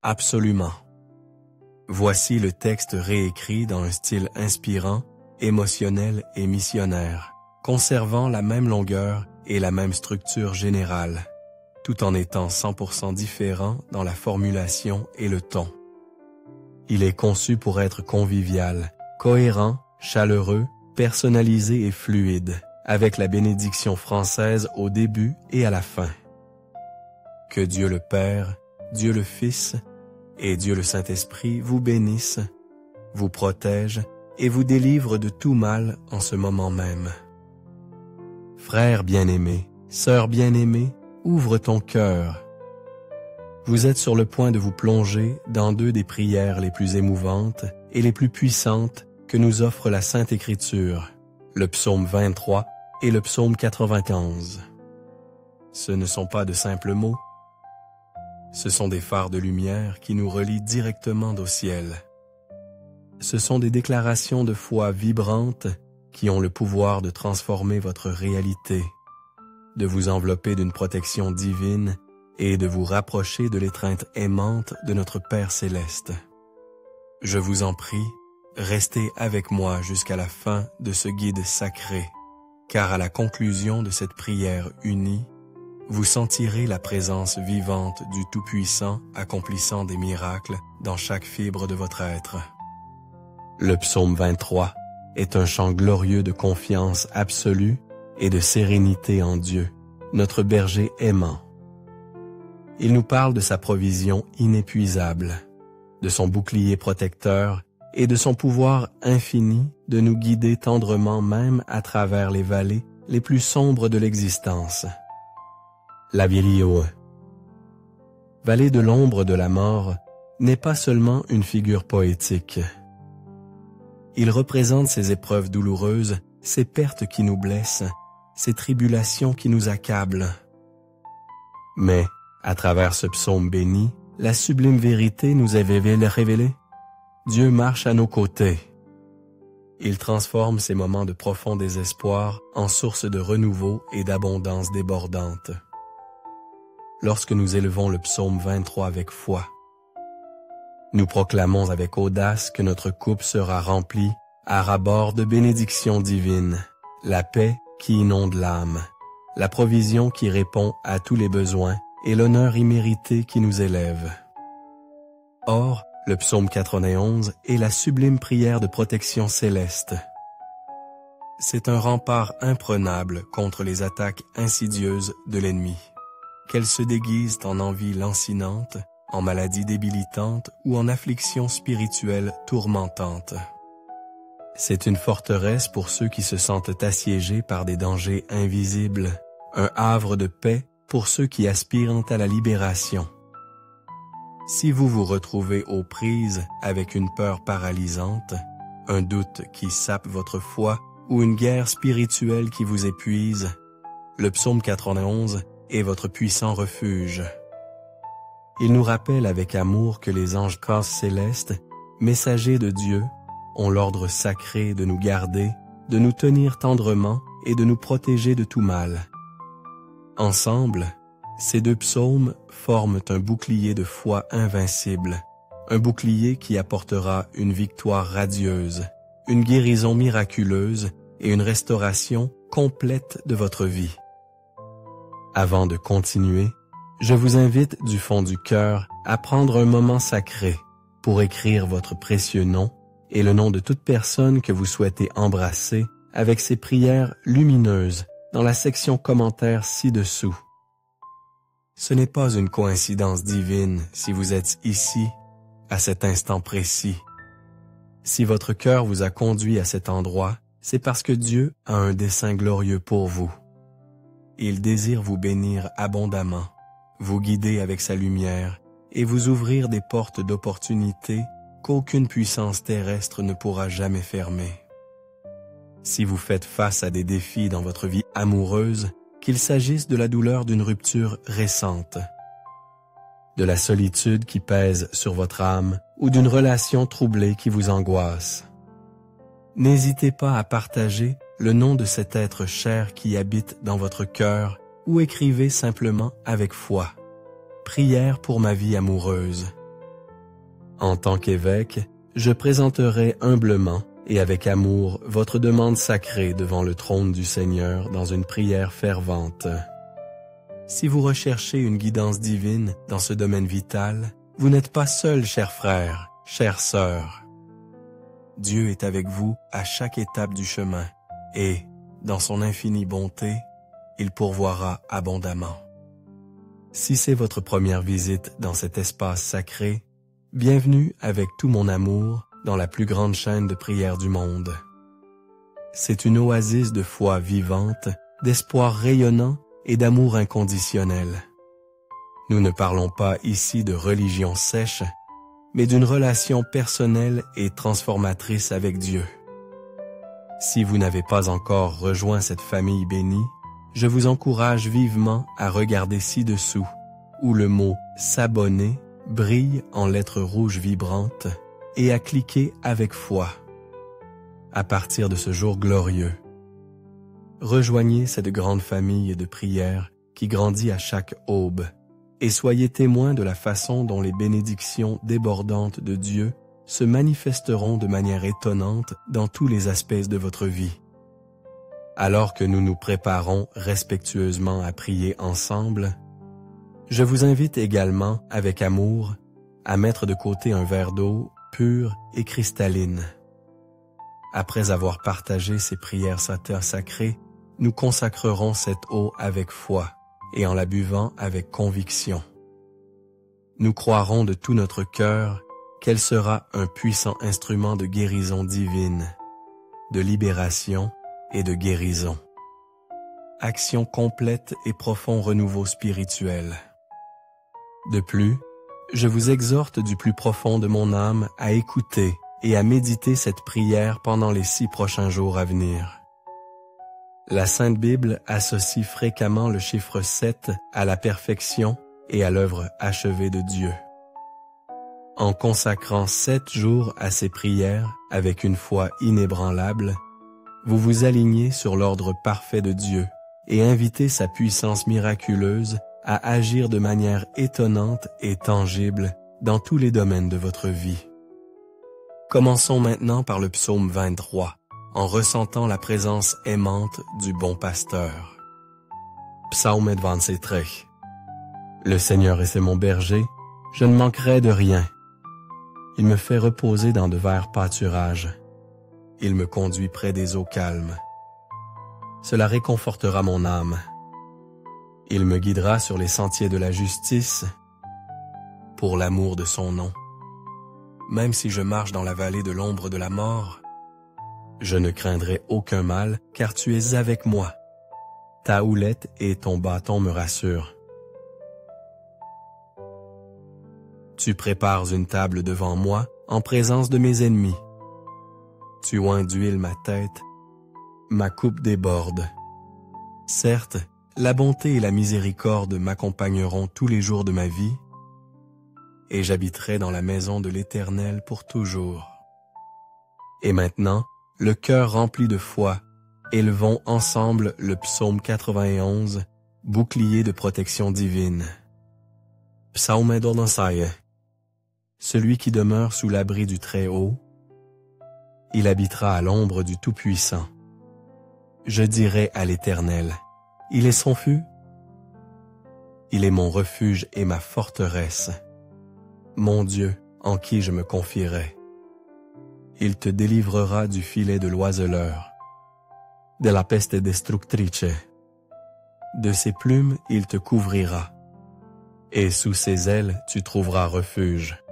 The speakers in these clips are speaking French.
Absolument. Voici le texte réécrit dans un style inspirant, émotionnel et missionnaire, conservant la même longueur et la même structure générale, tout en étant 100% différent dans la formulation et le ton. Il est conçu pour être convivial, cohérent, chaleureux, personnalisé et fluide, avec la bénédiction française au début et à la fin. Que Dieu le Père, Dieu le Fils et Dieu le Saint-Esprit vous bénissent, vous protègent et vous délivrent de tout mal en ce moment même. Frère bien-aimé, sœur bien-aimée, ouvre ton cœur. Vous êtes sur le point de vous plonger dans deux des prières les plus émouvantes et les plus puissantes que nous offre la Sainte Écriture, le psaume 23 et le psaume 95. Ce ne sont pas de simples mots. Ce sont des phares de lumière qui nous relient directement au ciel. Ce sont des déclarations de foi vibrantes qui ont le pouvoir de transformer votre réalité, de vous envelopper d'une protection divine et de vous rapprocher de l'étreinte aimante de notre Père céleste. Je vous en prie, restez avec moi jusqu'à la fin de ce guide sacré, car à la conclusion de cette prière unie, vous sentirez la présence vivante du Tout-Puissant accomplissant des miracles dans chaque fibre de votre être. Le psaume 23 est un chant glorieux de confiance absolue et de sérénité en Dieu, notre berger aimant. Il nous parle de sa provision inépuisable, de son bouclier protecteur et de son pouvoir infini de nous guider tendrement même à travers les vallées les plus sombres de l'existence. La Virio, vallée de l'ombre de la mort, n'est pas seulement une figure poétique. Il représente ces épreuves douloureuses, ces pertes qui nous blessent, ces tribulations qui nous accablent. Mais, à travers ce psaume béni, la sublime vérité nous est révélée. Dieu marche à nos côtés. Il transforme ces moments de profond désespoir en source de renouveau et d'abondance débordante. Lorsque nous élevons le psaume 23 avec foi, nous proclamons avec audace que notre coupe sera remplie à ras-bord de bénédictions divines, la paix qui inonde l'âme, la provision qui répond à tous les besoins et l'honneur immérité qui nous élève. Or, le psaume 91 est la sublime prière de protection céleste. C'est un rempart imprenable contre les attaques insidieuses de l'ennemi, qu'elles se déguisent en envie lancinante, en maladie débilitante ou en affliction spirituelle tourmentante. C'est une forteresse pour ceux qui se sentent assiégés par des dangers invisibles, un havre de paix pour ceux qui aspirent à la libération. Si vous vous retrouvez aux prises avec une peur paralysante, un doute qui sape votre foi ou une guerre spirituelle qui vous épuise, le psaume 91 est votre puissant refuge. Il nous rappelle avec amour que les anges célestes, messagers de Dieu, ont l'ordre sacré de nous garder, de nous tenir tendrement et de nous protéger de tout mal. Ensemble, ces deux psaumes forment un bouclier de foi invincible, un bouclier qui apportera une victoire radieuse, une guérison miraculeuse et une restauration complète de votre vie. Avant de continuer, je vous invite du fond du cœur à prendre un moment sacré pour écrire votre précieux nom et le nom de toute personne que vous souhaitez embrasser avec ces prières lumineuses dans la section commentaires ci-dessous. Ce n'est pas une coïncidence divine si vous êtes ici, à cet instant précis. Si votre cœur vous a conduit à cet endroit, c'est parce que Dieu a un dessein glorieux pour vous. Il désire vous bénir abondamment, vous guider avec sa lumière et vous ouvrir des portes d'opportunités qu'aucune puissance terrestre ne pourra jamais fermer. Si vous faites face à des défis dans votre vie amoureuse, qu'il s'agisse de la douleur d'une rupture récente, de la solitude qui pèse sur votre âme ou d'une relation troublée qui vous angoisse, n'hésitez pas à partager le nom de cet être cher qui habite dans votre cœur ou écrivez simplement avec foi « Prière pour ma vie amoureuse » En tant qu'évêque, je présenterai humblement et avec amour votre demande sacrée devant le trône du Seigneur dans une prière fervente. Si vous recherchez une guidance divine dans ce domaine vital, vous n'êtes pas seul, chers frères, chères sœurs. Dieu est avec vous à chaque étape du chemin et, dans son infinie bonté, il pourvoira abondamment. Si c'est votre première visite dans cet espace sacré, bienvenue avec tout mon amour dans la plus grande chaîne de prière du monde. C'est une oasis de foi vivante, d'espoir rayonnant et d'amour inconditionnel. Nous ne parlons pas ici de religion sèche, mais d'une relation personnelle et transformatrice avec Dieu. Si vous n'avez pas encore rejoint cette famille bénie, je vous encourage vivement à regarder ci-dessous, où le mot « s'abonner » brille en lettres rouges vibrantes, et à cliquer avec foi. À partir de ce jour glorieux, rejoignez cette grande famille de prière qui grandit à chaque aube, et soyez témoins de la façon dont les bénédictions débordantes de Dieu se manifesteront de manière étonnante dans tous les aspects de votre vie. Alors que nous nous préparons respectueusement à prier ensemble, je vous invite également, avec amour, à mettre de côté un verre d'eau pure et cristalline. Après avoir partagé ces prières sacrées, nous consacrerons cette eau avec foi et en la buvant avec conviction. Nous croirons de tout notre cœur qu'elle sera un puissant instrument de guérison divine, de libération et de guérison. Action complète et profond renouveau spirituel. De plus, je vous exhorte du plus profond de mon âme à écouter et à méditer cette prière pendant les 6 prochains jours à venir. La Sainte Bible associe fréquemment le chiffre 7 à la perfection et à l'œuvre achevée de Dieu. En consacrant 7 jours à ces prières avec une foi inébranlable, vous vous alignez sur l'ordre parfait de Dieu et invitez sa puissance miraculeuse à agir de manière étonnante et tangible dans tous les domaines de votre vie. Commençons maintenant par le psaume 23, en ressentant la présence aimante du bon pasteur. Psaume 23. Le Seigneur est mon berger, je ne manquerai de rien. Il me fait reposer dans de verts pâturages. Il me conduit près des eaux calmes. Cela réconfortera mon âme. Il me guidera sur les sentiers de la justice, pour l'amour de son nom. Même si je marche dans la vallée de l'ombre de la mort, je ne craindrai aucun mal, car tu es avec moi. Ta houlette et ton bâton me rassurent. Tu prépares une table devant moi, en présence de mes ennemis. Tu oins d'huile ma tête, ma coupe déborde. Certes, la bonté et la miséricorde m'accompagneront tous les jours de ma vie, et j'habiterai dans la maison de l'Éternel pour toujours. Et maintenant, le cœur rempli de foi, élevons ensemble le psaume 91, bouclier de protection divine. Psaume 23. Celui qui demeure sous l'abri du Très-Haut, il habitera à l'ombre du Tout-Puissant. Je dirai à l'Éternel, il est son feu, il est mon refuge et ma forteresse, mon Dieu en qui je me confierai. Il te délivrera du filet de l'oiseleur, de la peste destructrice. De ses plumes il te couvrira, et sous ses ailes tu trouveras refuge.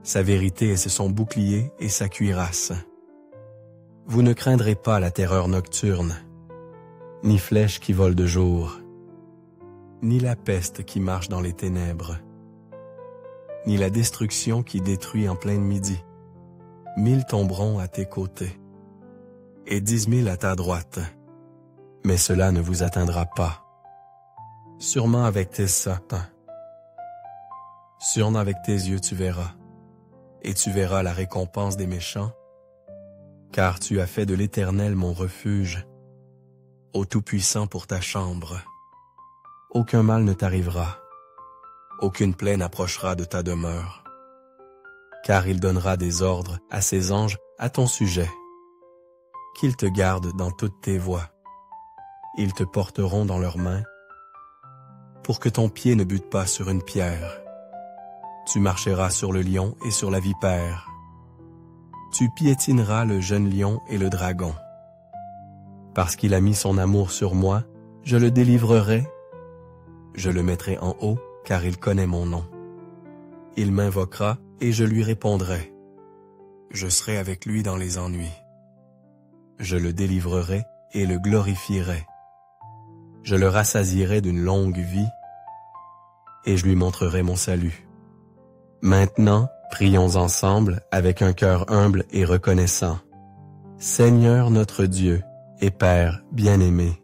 Sa vérité est son bouclier et sa cuirasse. Vous ne craindrez pas la terreur nocturne, ni flèche qui vole de jour, ni la peste qui marche dans les ténèbres, ni la destruction qui détruit en plein midi. 1000 tomberont à tes côtés, et 10 000 à ta droite, mais cela ne vous atteindra pas. Sûrement avec tes sapins, sûrement avec tes yeux tu verras, et tu verras la récompense des méchants, car tu as fait de l'Éternel mon refuge, au Tout-Puissant pour ta chambre. Aucun mal ne t'arrivera, aucune plaie n'approchera de ta demeure, car il donnera des ordres à ses anges à ton sujet, qu'ils te gardent dans toutes tes voies. Ils te porteront dans leurs mains, pour que ton pied ne bute pas sur une pierre. Tu marcheras sur le lion et sur la vipère. Tu piétineras le jeune lion et le dragon. Parce qu'il a mis son amour sur moi, je le délivrerai. Je le mettrai en haut, car il connaît mon nom. Il m'invoquera et je lui répondrai. Je serai avec lui dans les ennuis. Je le délivrerai et le glorifierai. Je le rassasierai d'une longue vie et je lui montrerai mon salut. Maintenant, prions ensemble avec un cœur humble et reconnaissant. Seigneur notre Dieu et Père bien-aimé,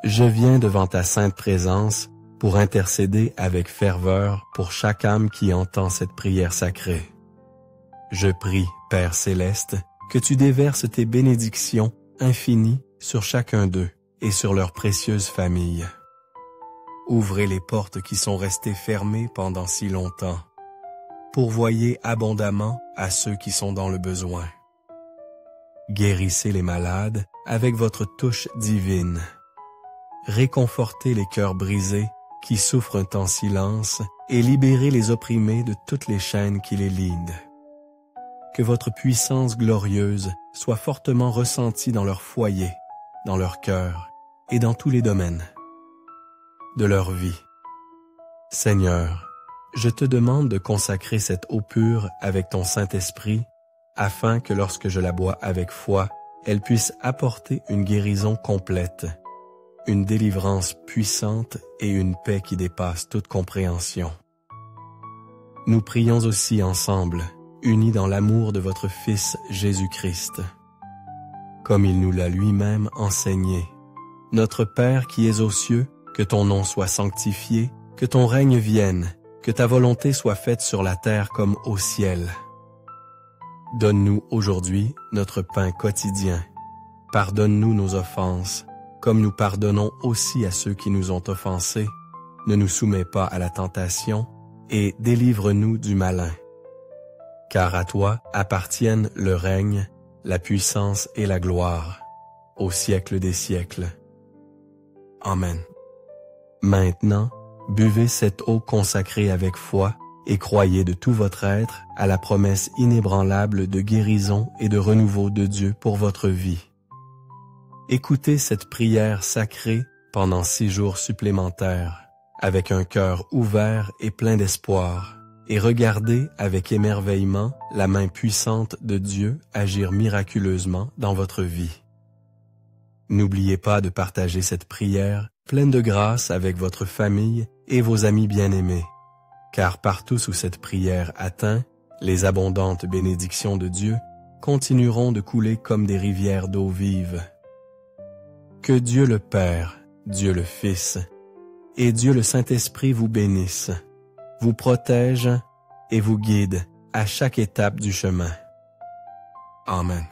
je viens devant ta sainte présence pour intercéder avec ferveur pour chaque âme qui entend cette prière sacrée. Je prie, Père céleste, que tu déverses tes bénédictions infinies sur chacun d'eux et sur leurs précieuses familles. Ouvrez les portes qui sont restées fermées pendant si longtemps. Pourvoyez abondamment à ceux qui sont dans le besoin. Guérissez les malades avec votre touche divine. Réconfortez les cœurs brisés qui souffrent en silence et libérez les opprimés de toutes les chaînes qui les lient. Que votre puissance glorieuse soit fortement ressentie dans leur foyer, dans leur cœur et dans tous les domaines de leur vie. Seigneur, je te demande de consacrer cette eau pure avec ton Saint-Esprit, afin que lorsque je la bois avec foi, elle puisse apporter une guérison complète, une délivrance puissante et une paix qui dépasse toute compréhension. Nous prions aussi ensemble, unis dans l'amour de votre Fils Jésus-Christ. Comme il nous l'a lui-même enseigné, notre Père qui es aux cieux, que ton nom soit sanctifié, que ton règne vienne, que ta volonté soit faite sur la terre comme au ciel. Donne-nous aujourd'hui notre pain quotidien. Pardonne-nous nos offenses, comme nous pardonnons aussi à ceux qui nous ont offensés. Ne nous soumets pas à la tentation, et délivre-nous du malin. Car à toi appartiennent le règne, la puissance et la gloire, au siècle des siècles. Amen. Maintenant, buvez cette eau consacrée avec foi et croyez de tout votre être à la promesse inébranlable de guérison et de renouveau de Dieu pour votre vie. Écoutez cette prière sacrée pendant 6 jours supplémentaires, avec un cœur ouvert et plein d'espoir, et regardez avec émerveillement la main puissante de Dieu agir miraculeusement dans votre vie. N'oubliez pas de partager cette prière pleine de grâce avec votre famille et vos amis bien-aimés, car partout où cette prière atteint, les abondantes bénédictions de Dieu continueront de couler comme des rivières d'eau vive. Que Dieu le Père, Dieu le Fils et Dieu le Saint-Esprit vous bénissent, vous protègent et vous guident à chaque étape du chemin. Amen.